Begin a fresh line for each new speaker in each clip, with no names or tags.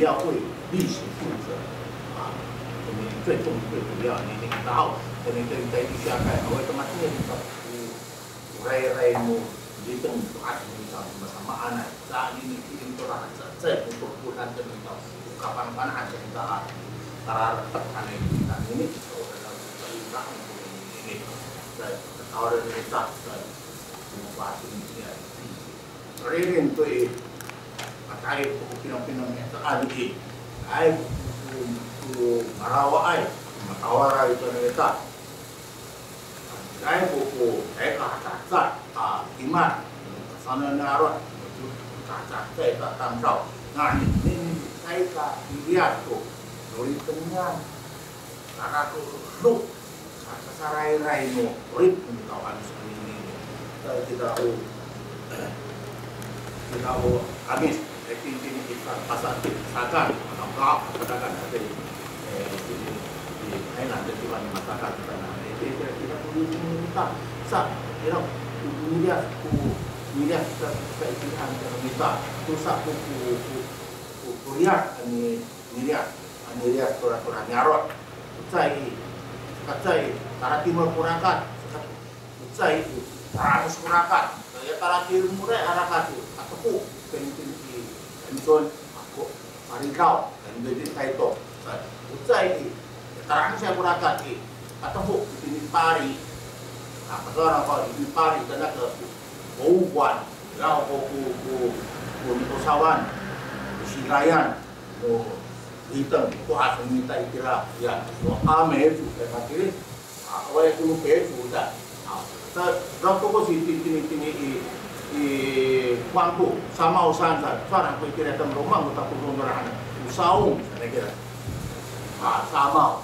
要为历史负责啊。你最重最主要，你tahu dan itu diisiakan oleh teman-teman urai-uraimu di tempat bersama anak saat ini itu lah saya untuk bukan tentang kapan-kapan aja kita tararpat aneh dan ini ini saya tahu dari kita bahas ini ya reading tu pakai pinang-pinang yang teradi ai marawai matawara itu kita ai buku kaca iman sana narot kaca kita tamrau nah ini saya lihat tuh dari tengah cara tuh lu sarai-rai no rip kita harus ini kita habis ini kita pasal sakan atau kau katakan tadi di Thailand itu kan masyarakat kita kita perlu minta sah miliar keiktihan kita tu sah kuliah ini miliar kurang nyarot kacai tara timur kurakat kacai tara kurakat ya tara timur mulai arakat aku penting Enson aku Marikau dan jadi Taito. Usai terang saya kurakat atau ini pari. Apa orang kalau ini pari karena ke Bauwan, lau ku sawan, Sirayan, hitam ku harus minta ikira ya. Ame itu berarti awal itu betul dah. Kalau kau sini mampu sama usaha seorang pikir dalam rumah kita perlu merahan usaha saya kira sama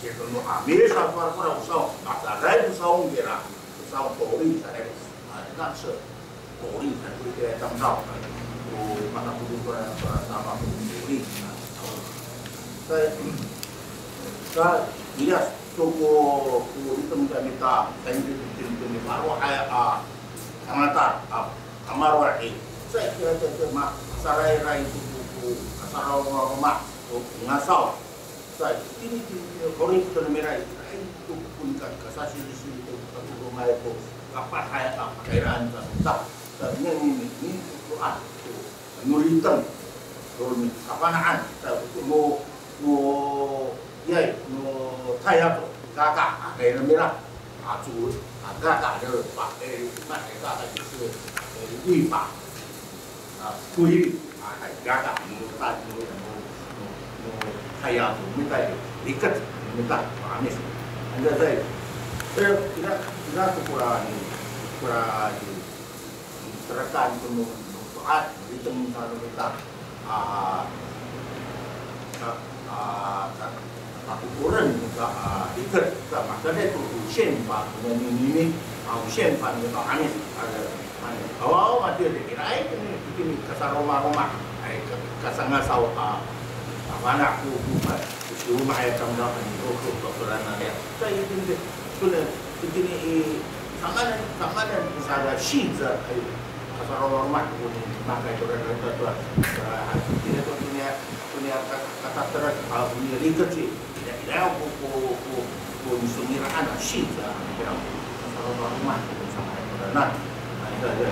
kita nu ambil satu orang usaha ada usaha kira usaha polri saya kira kan polri saya pikir dalam rumah mana perlu sama polri saya lihat toko itu kita ini baru amatar kamar wahid saya kira terima sarai-rai itu asal rumah ngasau saya ini orang itu merah itu pun kasasi di sini itu rumah itu apa kairan tak ini Quran nuritan turun kapanaan mau saya kakak kairan merah acuh kakak ada pakai kakak itu wifat kui kakak menurut saya minta ikat minta amis anda saya tidak kurang serahkan penuh saat di tempat kita tapi orang juga ikat makanya itu senpa dengan ini senpa itu amis awal mati dikira ini kasar rumah kasar ngasau anak aku rumah ayah kamu dapat itu kebenaran ya saya itu sudah begini sama dan misalnya shinza kasar rumah pun pakai orang tua tidak punya kata terus punya lihat sih tidak aku sumirahan shinza kira kasar rumah sama kebenaran itu aja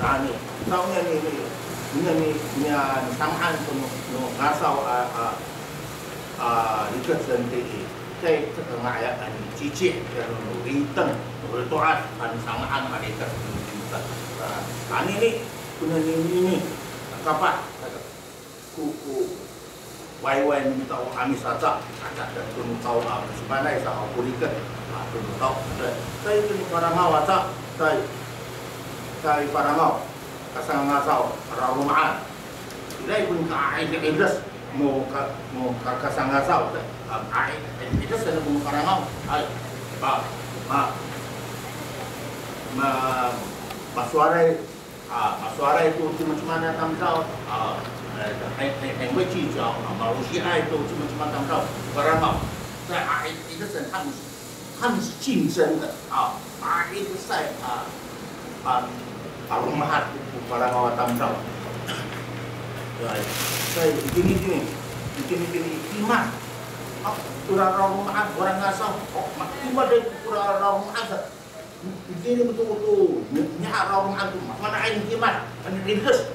nah ini tahunnya ini punya samaan penuh ngasau ikut sendiri saya setengah ayat ini cicik dan riteng berdoa dan samaan mereka ini punya ini kapan kuku wai minta amis saja ada dan belum tahu sebenarnya saya aku ikat belum tahu saya itu para mawata saya para mau kasang ngasau para rumah tidak pun kait iblis mau kasang ngasau kait iblis ada pun para mau masuara itu cuma tamkau yang bercicau manusia itu cuma tamkau para mau saya iblis dan harus cinsen itu saya rumah para mau tamkau Saya begini iman. Kurang rumah orang ngasal. Iman dari kurang rumah. Begini betul-betul. Nyak rumah itu mana aing iman? Kan rindes.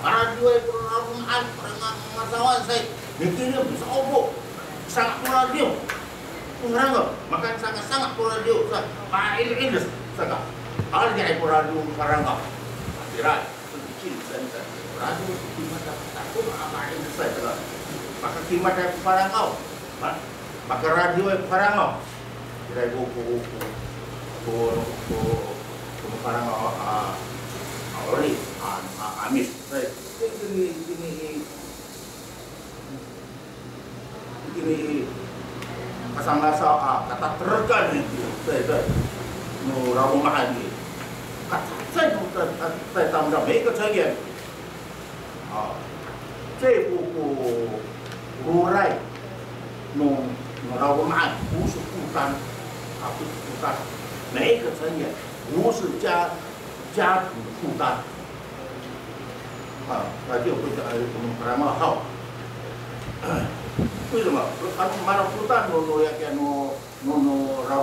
Para dua kurang rumah orang ngasawan saya. Begini bisa obok. Sangat kurang dia. Kurang enggak? Makan sangat kurang dia. Pak rindes. Sangat. Kalau dia kurang dia kurang enggak? Kira kecil saya. Ragu kimat takut apa ini saya telah. Maka kimat saya parang kau, maka radio saya parang kau. Kira ko parang kau awali amis. Saya ini kasang-kasa kata terkan itu saya no rawu mahal ni. Kata saya tambah mereka saya. 这古来弄老公案不是负担，不是负担，每一个成员不是家庭的负担，那就会我们把它们好。为什么？他们马上负担老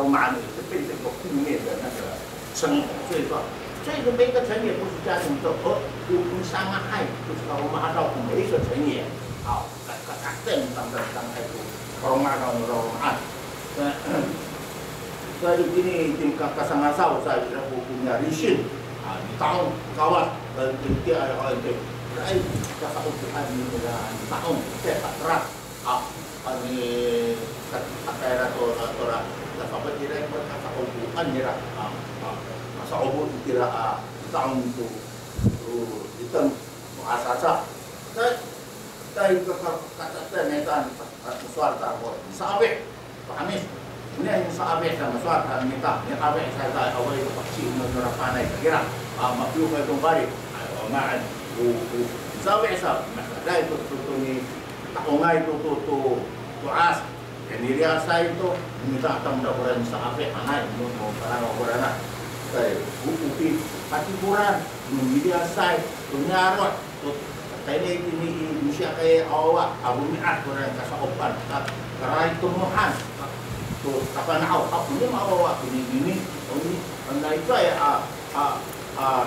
公案是变成个负面的那个生活，所以说。 这个每个成员不是家庭的，有伤害，就是我们按照每一个成员，好，正当的态度，orang orang saya di sini tingkat kasang-kasau saya punya risin, di tahun kawan dan dia ada orang itu, saya kasau Tuhan di tahun saya tak terat, ini kata atau sampai tidak kasau Tuhan dia, sa obo tira taong itu ditang asasa tay kata netan suarta ko sabe pamis ini yang sabe sama suarta neta yang abe saya awal itu paksi menurut panai kira mapiu kay kembali maan sabe sa dai to ni taongai to as yang dia saya itu minta tambah orang sabe anai mau parang orang saya buku patiburan media saya punya ini Indonesia kayak awak abu miat orang kasaopan karai tumuhan tuh kapan aku ini mau awak ini anda itu ya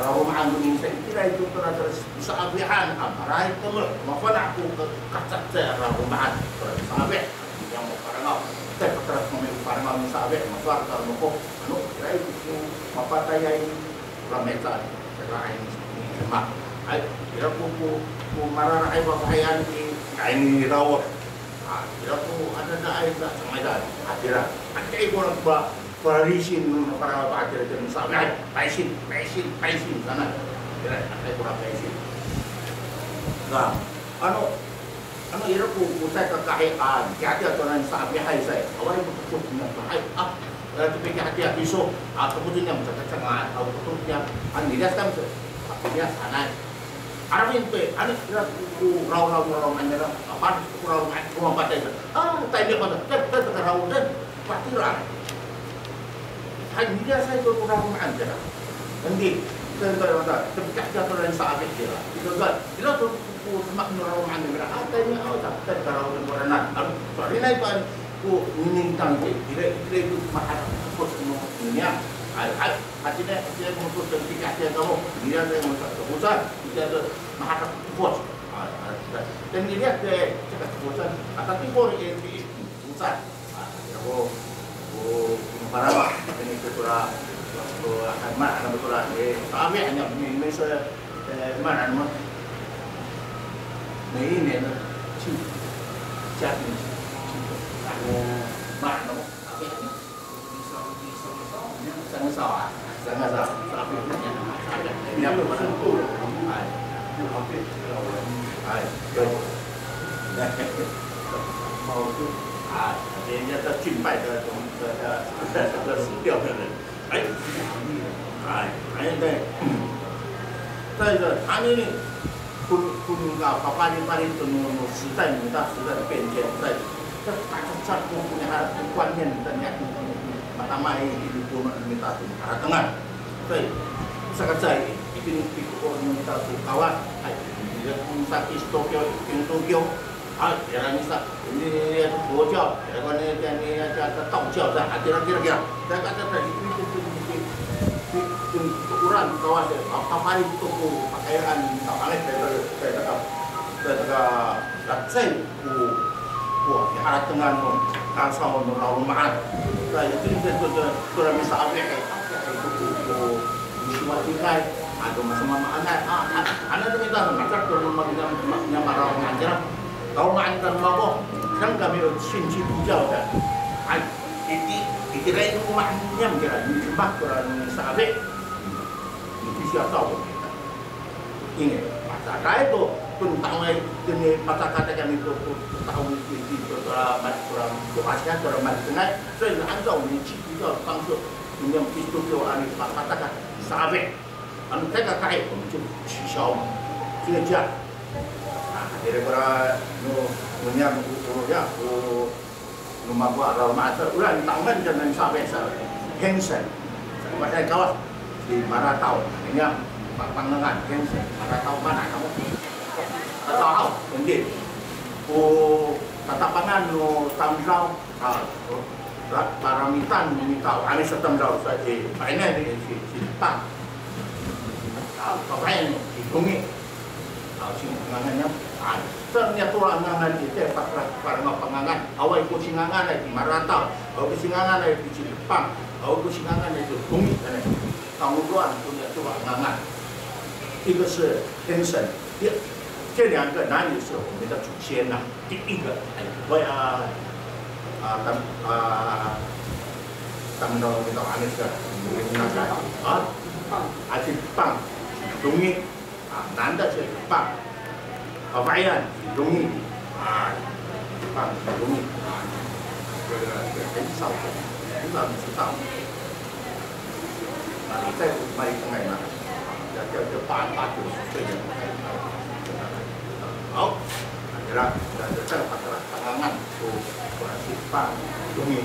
rawaman Indonesia itu terus bisa abihan karai tumul maafkan aku kacat saya rawaman sampai yang mau parang saya terus memilih parang sampai masuk kalau mau kira itu mapatayay lametan kerain mak ay kira ko mararay babayan kain rawat kira ko ada na ay sa madan atira at kay ko ba parisin para atira din sa ay paisin sana kira ay ko paisin na ano ira ko sa kakahian kaya to nan sa bihay sa away ko na ay tapi hati-hati so kemudian yang cakap-cakap atau betulnya anilas kan akhirnya sana Arvin pe ane kira raw anyara apa raw rumah patai tay dia pada kita raw dan patiran hanya saya itu raw anyara nanti tentang apa ketika jatuh dan saat itu itu tuh semak raw anyara tay dia tak raw dan beranak soalnya itu ku minintang tidak itu mahal kos ini hatinya untuk ketika dia kamu dia yang keputusan dia mahal kos dan dilihat dia cakap keputusan tapi kau ini pusat aku para ini ketua akan mana betul kami hanya ini saya mana ini cakap mana sangat tapi ini apa betul mau tu dia tercimpai ke掉的人对这个他那里paling itu时代的变迁在大家punya观念dan pertama itu minta Tengah. Sakasay, ipinipiko ng kawan, ay sa Tokyo, in Tokyo, ay, kaya sa ini bocor, kaya ini tahu dah, kira-kira, saya kata tadi itu ukuran kawan, apa itu pakaian, kawan saya alat tengah kasau lawan maat, saya itu sudah bisa apa itu matikai atau sama anak itu kita macam kalau mamanya marah mengajar kalau mengajar mau kan kami sinci hijau dah ini kira itu rumahnya kira di rumah kurang sahabat itu siapa tahu ini masa itu tentang ini kata-kata kami itu tahu itu kurang kepastian kurang matang saya anjau ini hijau langsung yang itu ani kata-kata sahabat, anu tega kai untuk sisau, kerja. Nah, daripada punya ya, rumah gua ada rumah ada, ulah tangan jangan sampai Hansen, saya kawas di Maratau, ini pandangan Hansen, Maratau mana kamu? Tahu, mungkin. Tatapangan tamjau, paramitan minta ane setamjau saja, ini di Jepang. Pemain hitungi, singangannya, ternyata angangan itu para pengangan, awal ikut singangan di Maratau, awal singangan di Jepang, awal singangan di Bumi, tahun luar punya coba angangan, itu是天神，这两个男女是我们的祖先呐，第一个，我他们都到安利是Jepang, Jepang,男的是Jepang, Hawaiian, Jepang, Jepang, 这个很少知道。你在卖东北嘛？就8、9、10岁的。好，kira kita pandangan tuh Jepang, Jepang,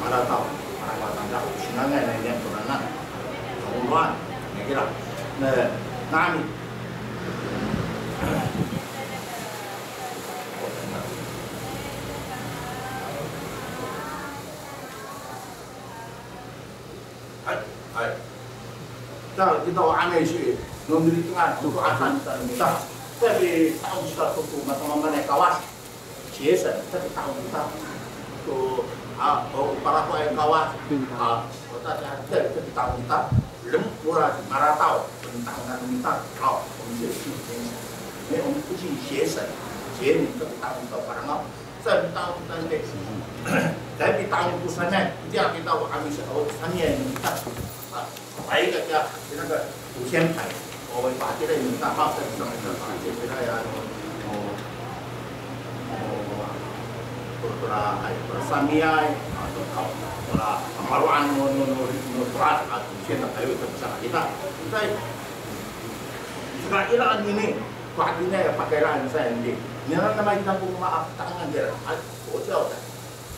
Maratau, Maratau, sinangan yang pernah Uluan, kira, nani. Kita aneh sih, memberi tengah untuk akan kita. Tapi tahu kita tuh teman-teman kawas, Jason, tapi tahu kita tuh para pemain kawas, kita tahu kita. Murah Maratau tentang minta kau untuk ini untuk Jason, Jason itu tahu barang apa? Saya tahu tentang itu. Tapi tahu urusannya dia kita kami urusannya kita baik aja kita ke ujian kai. Oh, Pak kita minta apa saya kita ya bersamiai atau amaruan berat atau kita tahu itu bersama kita sekarang ini pakainya ya pakaian saya ini nama kita pun maaf tangan dia jauh dah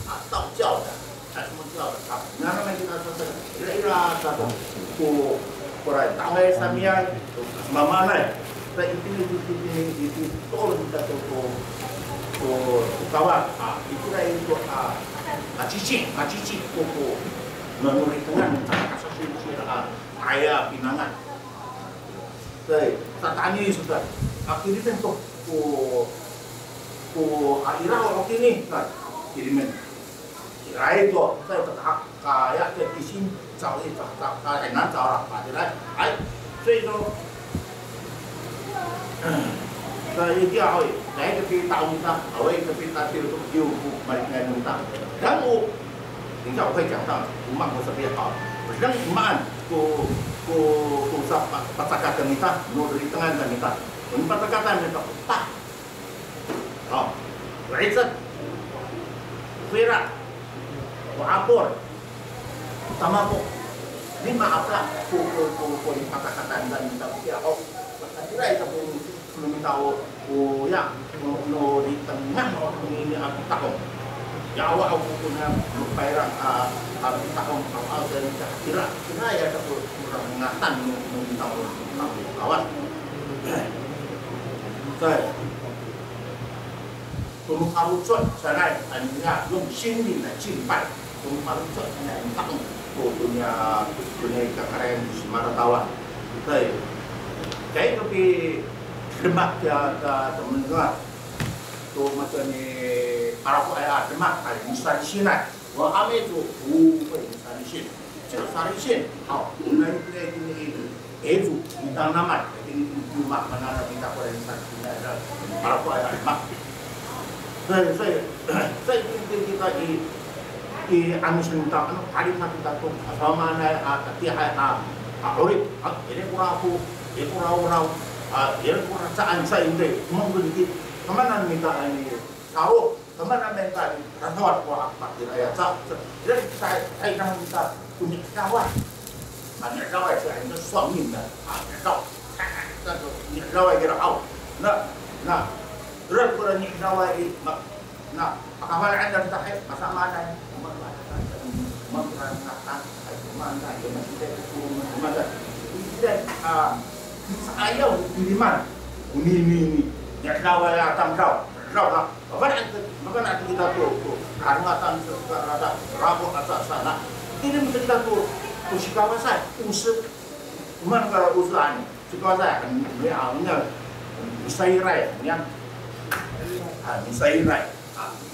atau jauh dah semua jauh dah nama kita kira-kira satu kurang tangan samiai mama lah itu tolong kita tuh kawan, itu cici, koko, menurut dengan kasus ayah pinangan. Jadi, tanya sudah, akhirnya tentu akhirnya waktu ini kan kirimin. Kira itu saya tetap kayak di sini jauh itu, kayak nanti orang pada, so itu. Saya dia awal, saya kepi tahu kita, awal kepi tadi untuk jauh balik dengan kita. Dan tinggal saya cakap, rumah masa dia tahu. Dan iman, kata-kata kita, dari tengah kita, kata-kata kita tak. Oh, Raizat, Fira, Apor, Tamako, ini maaflah, kata-kata dan kita dia. Oh, kira itu pun belum tahu, ya, di tengah ini aku tahu. ya awak aku punya perang tahun awal dari kira ya tak kurang ngatan tahun kawan. Saya Gunung Arucut sana hanya用心灵来敬拜Gunung Arucut hanya tak punya kekayaan di Sumatera. Saya kayak tapi demak ya teman-teman tu macam ni para ko ay demak ay misal sinai wa ame tu misal sin misal sin hau nai ni itu bintang nama ini cuma mana kita ko misal sinai para ko ay demak saya kita di amis minta ano hari kita tu sama na tihay urip ini kurang ini kurang saan sa hindi mo gudit kemana minta ini tahu kemana minta ini rasawat ko apa diraya sa jadi saya nang minta punya kawan ada kawan saya itu suami dah ada kawan ni kawan kira au nah terus kurang ni kawan ini nah kawan anda minta masa mana mengatakan mana yang masih ada dan saya diriman ini ya kawan ya tamkau lah bahkan kita tu karangatan rada rabok atas sana ini mesti kita tu kawasan usut mana kalau usulan kawasan ni awalnya misairai yang misairai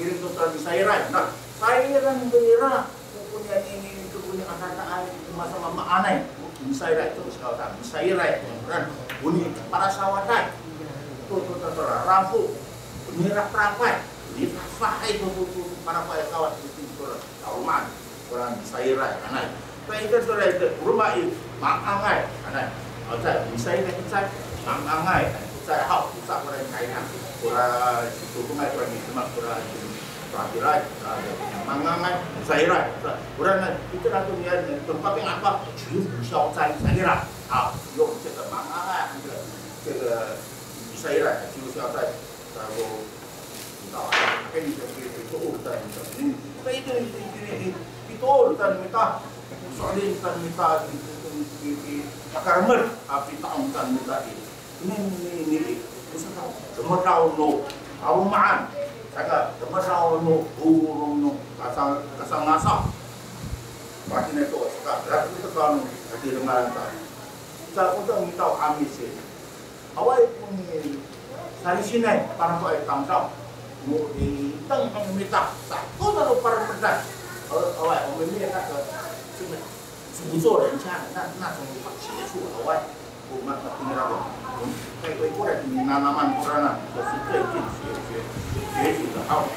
kirim tu misairai nah saya kan berira punya ini itu punya anak-anak masa mama aneh misairai itu kawasan misairai dan bunyi para sawadai tu rampu merah perapai di fahai tu para kawan itu kauman orang misairai aneh tapi itu sudah itu rumah itu mangangai aneh ada misairai itu mangangai saya hak pusat orang China orang itu rumah orang itu orang Rapirai, mangangai, misairai, orang itu lah tu dia tempat yang apa, cium xiao zai saya用这个mangangai，这个misairai，cium xiao zai，然后到跟你itu urusan itu urusan minta soalnya urusan minta di akar mer api tahun urusan minta ini usaha semua tahu no arumaan Saka temasau no kasang nasa. Pati nito saka lahat ito kan di dengaran ta. Sa utang itaw amis eh. Away pun sari sinay parang ko ay tamsaw. Mo di tang ang mita sa ko na parang perdas. Away o may mita ka. Subuso rin siya na sung paksisu away. Bumat na tiniraw. Kaya ko ay nanaman kurana. Kasi kaya itu tahu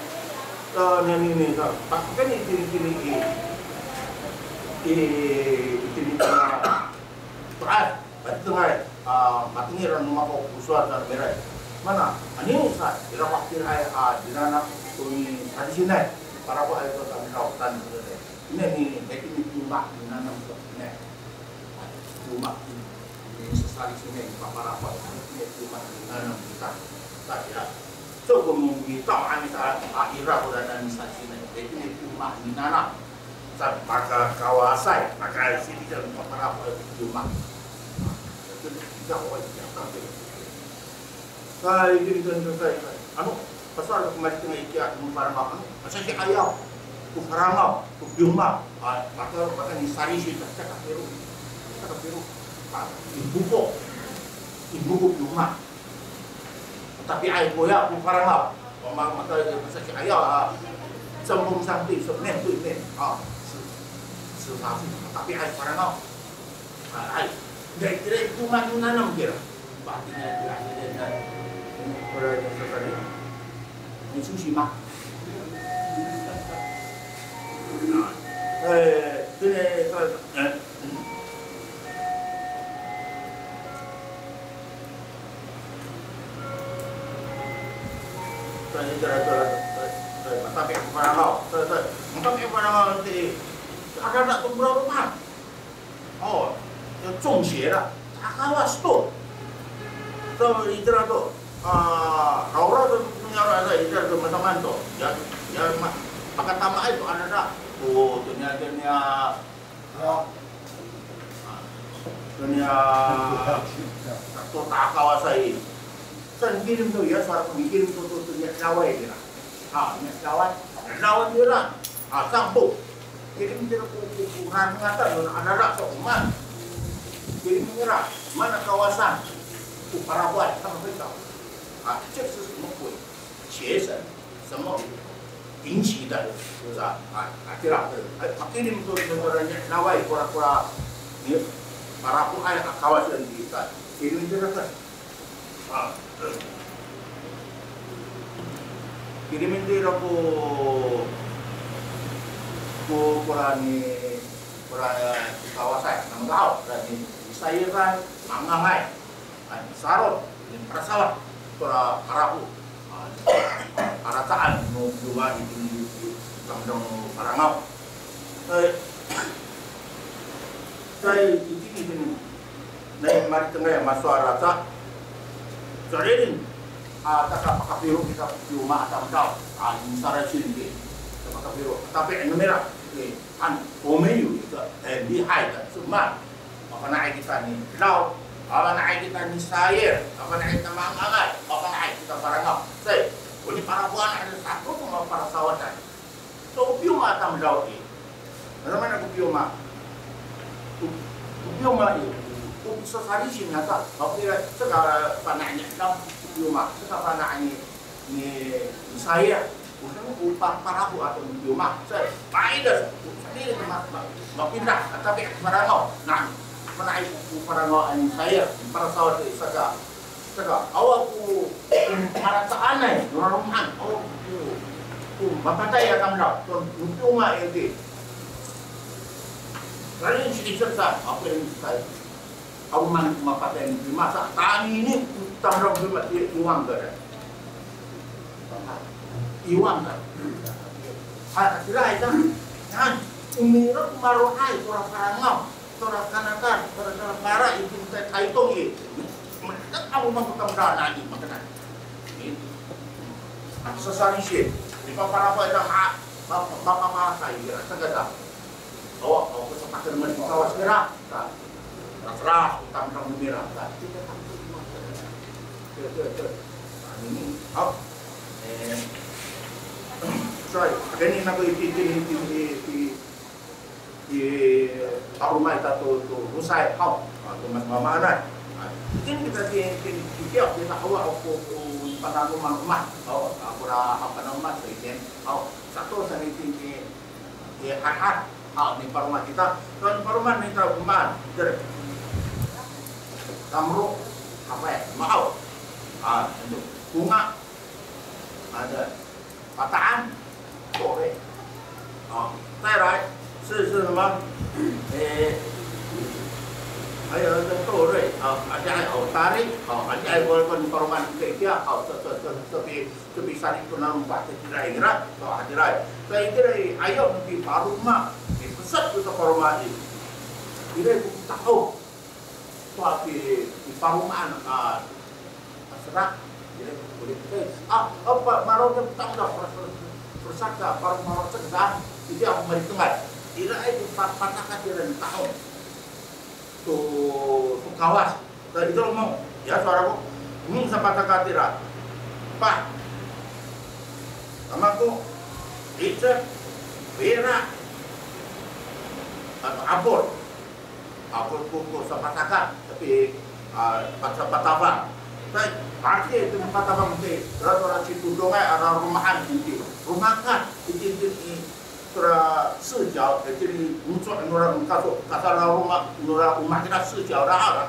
yang ini kan ini berat tengah matinya orang rumah kau usual dan berai mana ini usah di waktu ayah di mana kami di sini para kau ayah tu kami rawatan ini cuma di mana ini cuma ini sesali sini para kau ini cuma di mana kita tak ya so kung kita kami sa akira ko na misasi na ito cuma di nana sa pagkakawasay pagkaisip dyan para po cuma ito hindi ako ay kaya ganito sa ano pasal kumalit ng ikiat mo para makano kasi si ayaw kung parangaw kung cuma baka ni sarisi sa kapiro ibuko cuma tapi ay kuya kung parang mata sa kaya sambung sampai sebenarnya tu ini sesasi tapi ay parang ay dari itu mana nanam kira batinnya dia dan orang yang sekali ini sushi mah ini tapi parang tapi parang nanti akan nak tumbuh rumah oh yang 中邪了akawas tu so itra tu orang tu punya ada itra tu macam mana tu ya Akan tama itu ada dunia satu tak kawasai. San kirim tu ya suara kirim tu niat kawai dia. Niat kawai, lawan dia. Sambung. Kirim dia kurang ngata ada sok man. Kirim mengira mana kawasan para buat sama kita. 这是什么鬼？节省什么引起的，是不是啊？对了，kirim tu nawai pura-pura ni para puai kawasan kita. Kirim dia kan. Kirimin dia pura kawasan nang tahu dan saya kan mangangai sarot prasawat pura arahu arataan no dua di tangdong parangau saya ini naik mari tengah masuk arata jadi taka pakapiro kita cuma atau kau sara sini pakapiro tapi merah an omeyu itu di high semua apa naik kita ni lau apa naik kita ni sayur apa naik kita mangangat apa naik kita parangau saya ini para buan ada satu sama para sawatan so piuma tam lau ni mana piuma itu bisa sari sih nyata tapi sekarang panahnya kam piuma sekarang panahnya ni saya bukan upah parahu atau piuma saya baik ini pindah tapi parangau nah panah parangau ani saya para sawat saka awak para taanai normal awak bapak ya kam lau piuma ini kalian cerita apa yang saya aku memakai di masa tani ini tanggung jawab iwan kan iwan kan kira itu kan umirah marohai orang parangau orang kanakan orang para itu kita kaitung ini mereka kamu mampu dana ini makanan ini sesari sih di papan apa itu bapak makai kira segala oh kesempatan dengan kawas merah terserah utang merah kita ini sorry ini nak di rumah kita tu rusai kau tu mas mama ada mungkin kita tiap kita awak aku pada rumah kau aku apa nama sering kau satu seni tinggi hat di rumah kita dan rumah kita rumah tamru apa ya mau untuk bunga ada pataan sore terai 是什么？还有豆类而且还有大粒而且还有perumahan kerja这比sana itu nampak kira-kira ada saya kira ayo nanti baru rumah di pusat itu perumahan ini kira aku tahu tapi di perumahan serak kira boleh apa marahnya tak ada persaka perumahan sekedar itu yang mereka kira itu patahkan dia dan tahu tuh kawas tadi itu ngomong ya suaraku ngomong sampai kata pak sama aku itu berak atau abor kuku sampai kata tapi patah saya pasti itu patah mesti orang situ dongai ada rumahan inti rumah kan inti surah sejauh jadi muncul orang kata rumah kita sejauh dah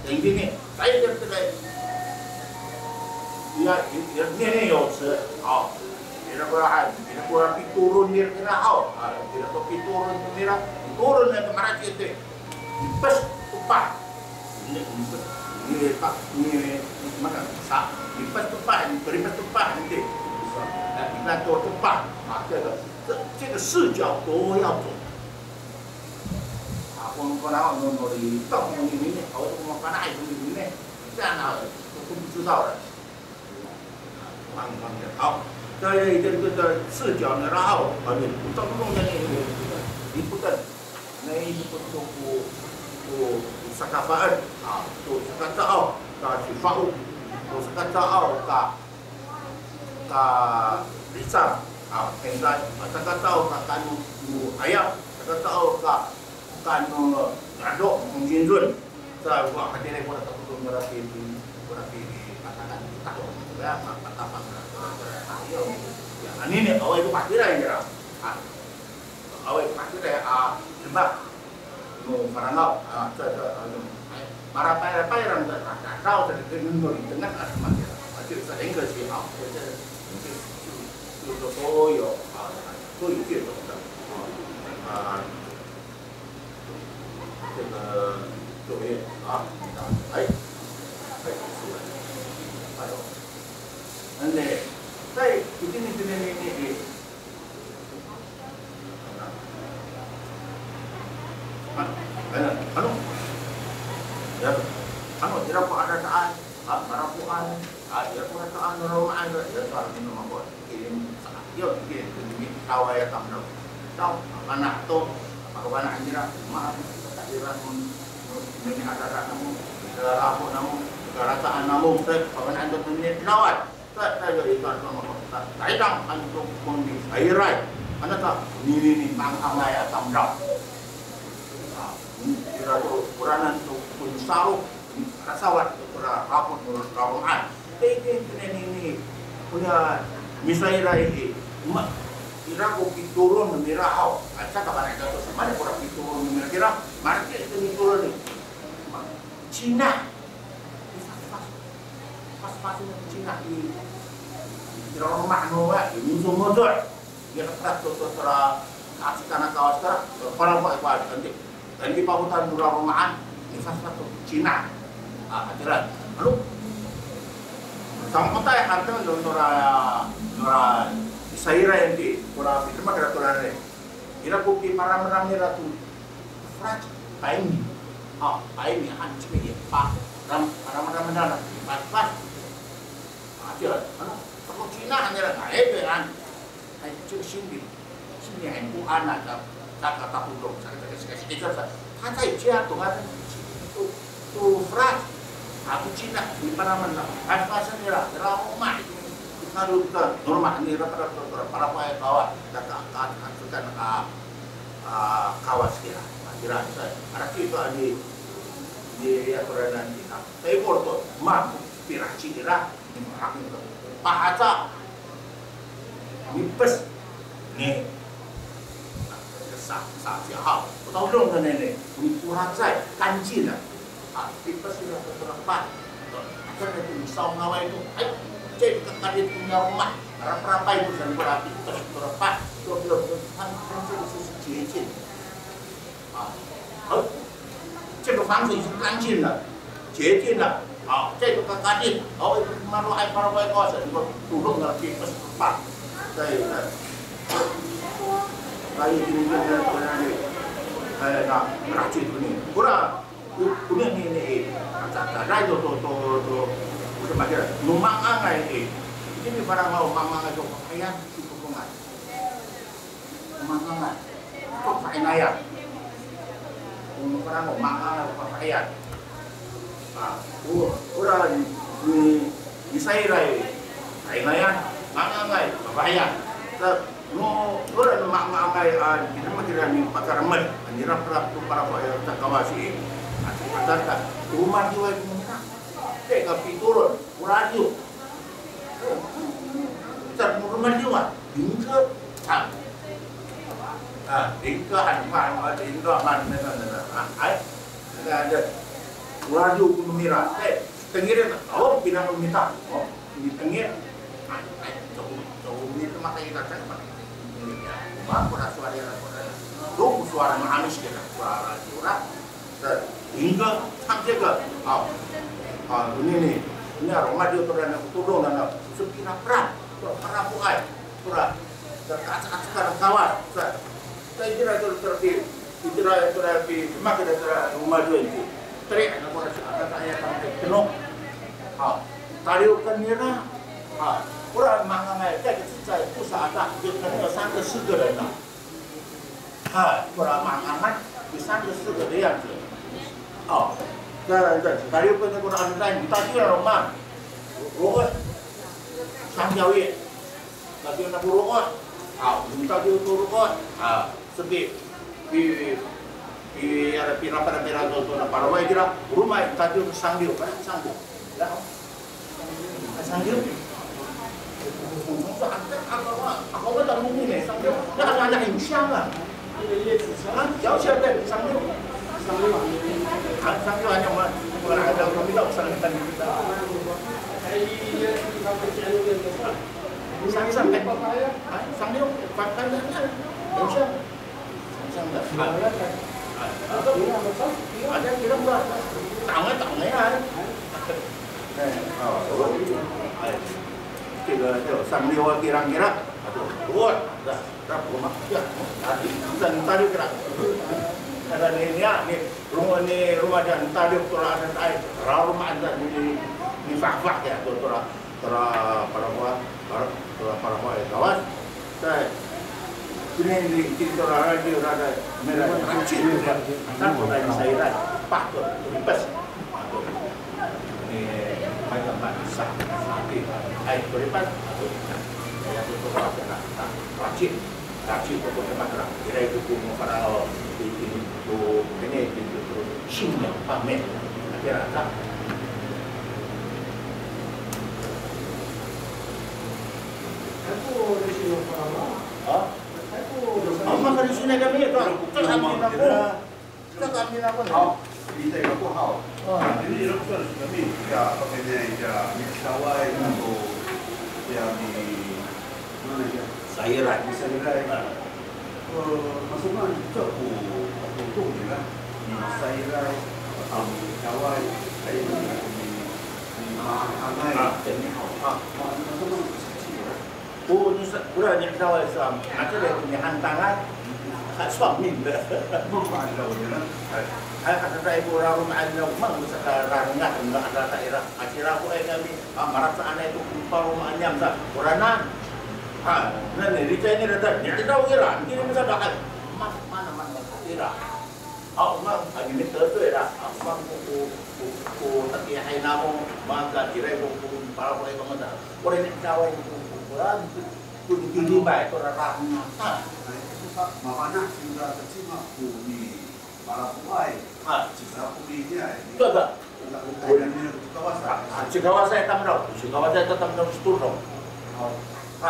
yang gini saya tidak dia ni yo dia kurang piturun dia kira dia piturun kira turun yang kemarin kita pas upah ini pak ini makan sak pas upah beri pas upah nanti kita upah maka 这个视角都要做。我拿我的到里面，我把那里面，这样呢都不知道的。好。在这个视角呢，然后你不当中的你不但那一不tu sakafaan tu sakatao ka sifau tu sakatao ka risam enggan sakatao ka kanu ayam sakatao ka kanu adok menjinjun sa wa hadire ko ta tu merapi katakan kita ya katakan ayo ya ini awal itu pasti dah ya awal pasti dah sebab Marangau, marapay orang tahu dari timur tengah asmat ya, macam saya enggak sih itu toyo, toyo itu toyo, ande, saya ini ano ya ano tira ko ada taan marapuan tira ko ada taan romaan ya para minum mabot kirim sa yo kirim kawaya tamno taw anak to pagwana andira ma tira mun ini ada namu ako namu karataan namu sa pagwana andot ni lawat sa jadi kan mo taidang anto kondi airai ano ta ni mang angaya tamdap kira kuranan tu pun sarup rasawat kira rapot menurut rawangan ini punya misalnya ini kira ko piturun merahau aca kapan ada tu sama kurang piturun merah kira market itu turun ni Cina pas Cina di kira rumah noa ini semua tu dia keras tu terah karena kawas para apa nanti dan di Pabutan Dura Romaan investasi Cina ajaran lalu sama kota yang ada nora Isaira yang di pura itu mah kira kira ni kira bukti para menang ratu Fraj paini paini hancur dia pak para menang pas ajaran lalu kalau Cina hanya kan hancur sini yang anak kata pundok itu kata ijazah tuh kan tuh Fraj aku Cina di mana mana pas nira rumah itu kalau kita rumah ini para kawan kata kawas kira kira ada kita di aturan kita tapi kalau mampu pirasi kira bahasa mipes nih hal, tolong kan ini, kurang saya kanji lah, tipe sudah terlepas, kan itu misal ngawai itu, cek kekadit punya rumah, berapa itu dan berarti terlepas, belum kan susu cincin, cek bangsa itu kanji lah, cincin lah, cek kekadit, itu malu ay para bayi kawasan, turun nggak tipe terlepas, saya Kali ini kita nak racun ini, kurang punya ni kata rai tu macam numang angai ini barang mau mamang itu pakaian itu bunga, mamang angai, tu pakaian ayam, barang mau mamang pakaian, kurang di saya rai ayam, mamang angai pakaian. No, orang mak ay kita makira ni pakaraman, anira para kawasi. Kata rumah juga itu mana? Teka piturun, radio. Kita rumah juga, hingga hingga ada radio pun mira. Tengir tahu pinang minta, di tengir. Jauh ni tu mata kita cakap. Suara suara manis kita suara hingga sampai ke ini rumah dia pernah turun dan sepina perang puai surat sekarang kawan saya kira itu terjadi maka ada rumah dia itu teriak ada saya sampai penuh tadi ukan nira 不然忙啊哎，这个是在不傻的，就可能有3个4个人了，不然忙啊有3个4个的样子，tadi pun aku nak ada kita kira rumah, rumah, sambil ye, tapi nak rumah, kita kira rumah, sedih, di ada pira tu nak parawai kira rumah tadi sambil, sambil, sambil. Aku pun tak mungkin ni, sambil, nak ada insya lah, jauh siapa sambil. Sambil hanya orang ada kami tak usah kita kita. Sambil pakai mana? Macam ada kira berapa? Tangan ada. Kira sambil kira-kira. Buat dah rumah ya. Tadi kira. Ada ni rumah dan tadi orang ada air rumah ada ni fak ya orang para kawas saya ini di orang ada merah kecil satu lagi saya pak tu lepas ni macam sah sakit air berlipat ya itu orang kecil untuk tempat kira itu pun para ini China pamer akhirnya aku di sini apa di sini kami itu tak kami nak
di saya aku hau ini doktor kami ya pakai ya miksawai atau yang di mana ya
sayuran
maksudnya itu aku ni lah di sayuran atau kawai saya di makanai jadi maksudnya
udah ni kawai sam ada dia punya hantaran suami dah
bukan tahu ni lah
ada saya orang rumah ada memang sekarang enggak ada daerah akhirnya aku kami merasa aneh itu rumahnya besar oranan nah ni di sini ada dia tahu kira ini masa dah mana kira mang lagi ni terus dah mang ku tak dia hai namo maka kira ku para boleh komentar boleh ni kawai orang tu di baik tu orang
mana sudah tercima ku di para pemain jika aku dia
betul
boleh ni kawasan
kawasan tetap dalam setur
如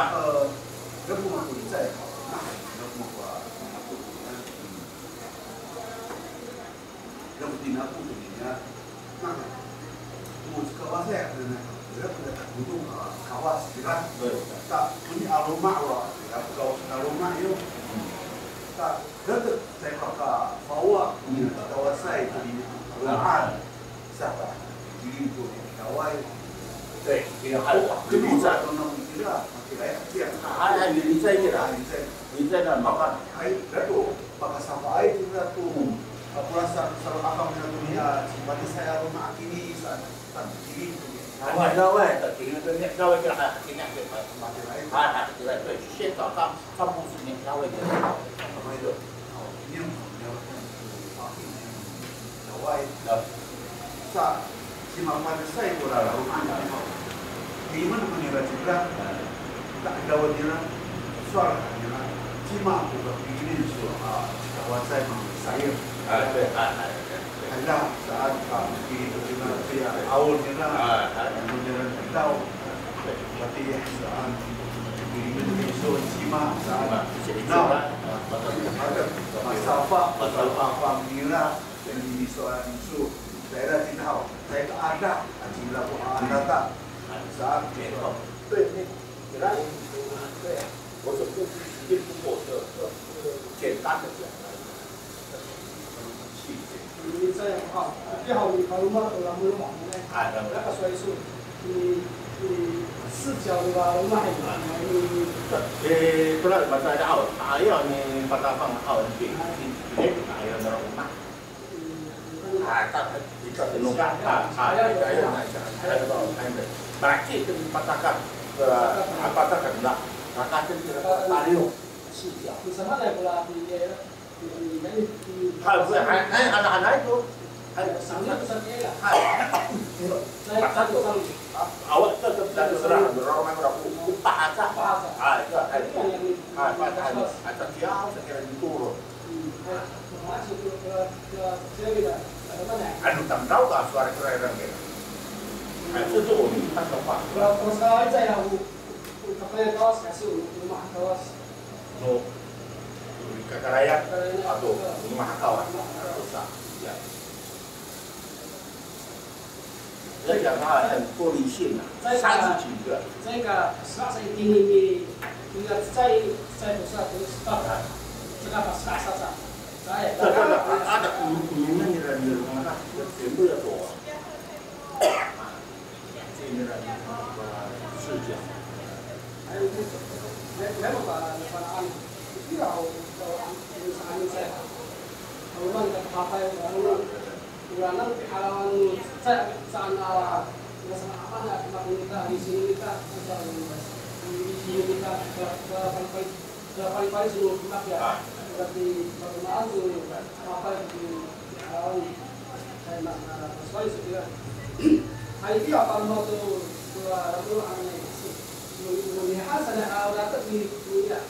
果你再好，那如果如果你那不你呢，那我这个哇塞，这个不动啊，卡哇是吧？
对。
但你阿罗马哇，那不高阿罗马有，但这个在那个法哇，你那个哇塞，你罗马，是吧？你不卡哇，
对，这个还
这路上都能你了。
ada di sana makan
air itu pakai sampah air juga tuh aku rasa kalau akam dengan dunia seperti saya rumah ini saat ini
kawai tak kira tu ni kawai kira kira kira tu siapa tak kamu sini kawai kira
apa itu ini kawai saat si mama saya pula rumah di mana punya juga tak gawat dia soal dia cima aku begini soal kawasan saya ada saat kami itu juga dia awal dia kemudian tahu berarti saat begini soal cima saat ada masalah mira dan di soal isu daerah tidak saya ada jika anda tak saat
对那。对，我是不并不过简单的讲，
你这样哈，最好你跑马都那么忙呢，那个岁数，你视角的话，我们还你
tu lah bahasa ada awal, ayah ni patapang awal ni, ini ayah orang rumah. Tak kita tenungkan, ayah nak berarti itu patakan. apa terkena rakatin tario sih.
Sama lah pula di
anak-anak itu
sangat besar dia lah.
Saya satu awak tetap dan serang orang bahasa. Itu bahasa jauh sekira turun.
Masuk ke
Anu tak tahu tak suara keren gitu. Itu tuh tak apa.
Kalau sekarang saya aku pakai kaos kasih rumah kaos.
No, kata rakyat atau rumah kawan. Rusak. Ya. Jadi jangan polisi lah. Saya juga.
Saya ke saya ini ingat saya besar terus tak. Kenapa sasa? Saya
ada kunjungan di rumah itu ya tuh. Ini saja.
Memang para anak itu misalnya saya rumah kita pakai ulanan halaman saya sana apa ya kita di sini kita paling seluruh rumah ya. Berarti bagaimana tuh apa di saya nak sekali sekira hari ini apa mau tuh aneh melihat sana orang di ya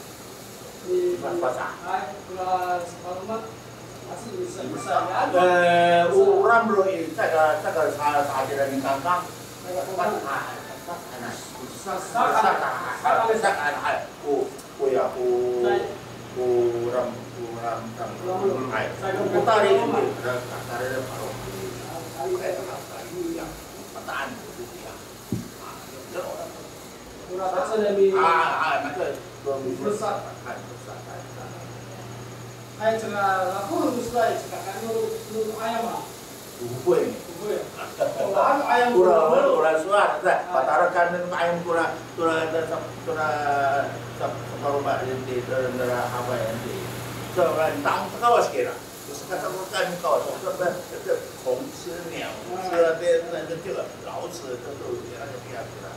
di
pasar.
Kalau rumah masih bisa ya.
Orang bro ini saya saat dari kangkang kurang suara, patarakan ayam kurang separuh di negara apa yang di tentang kawas kira, terus kata bukan kawas, itu kongsi niao,这个老子这都有那个边去了，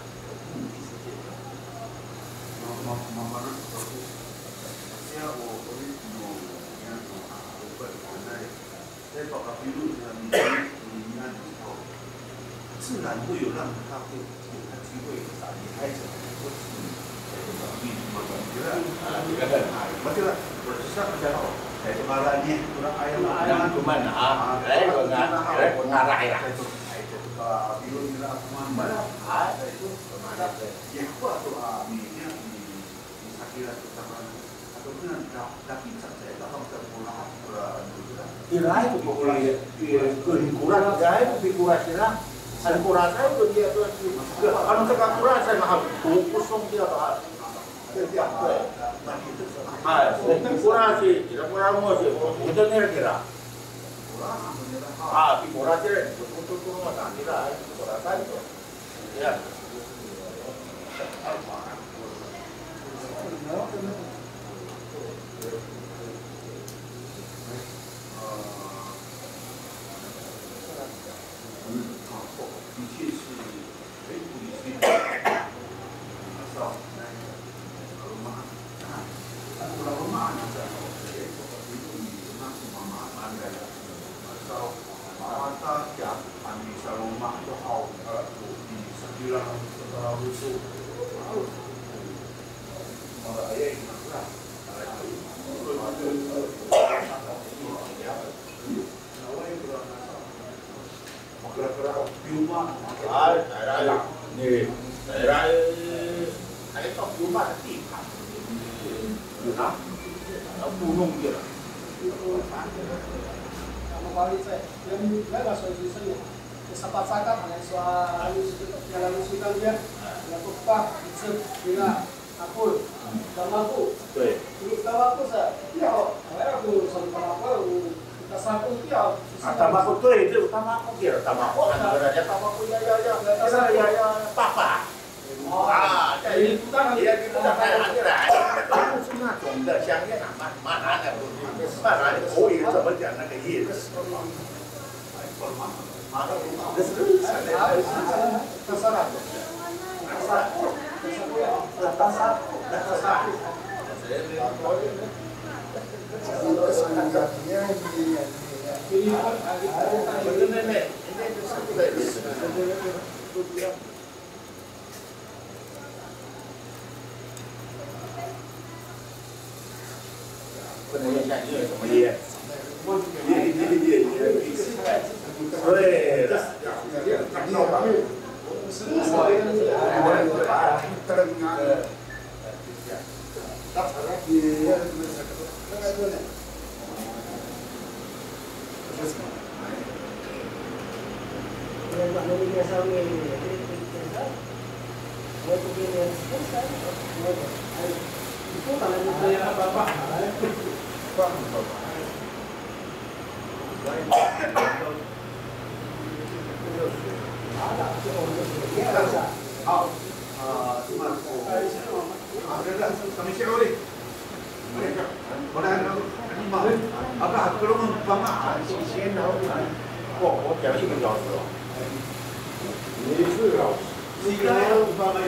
自然会有让他会有他机会打离开者，或者是betul lah. Berusaha macam apa? Saya sebarangnya kurang ayam
cuma pengarah ya.
Itu kalau biru ni lah mana? Itu mana? Ya kuat tu minyak di Sakira terutama ataupun tapi saya tak tahu terpola
Kira itu kurang jahit kurang kira. Saya kurang saya itu dia tu. Kalau sekarang kurang saya mahal. Kosong dia tak. Kurang sih, tidak kurang sih. Itu kira. Kurang sih. Untuk rumah tak kira. Kurang saya itu. Ya.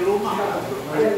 Rumah.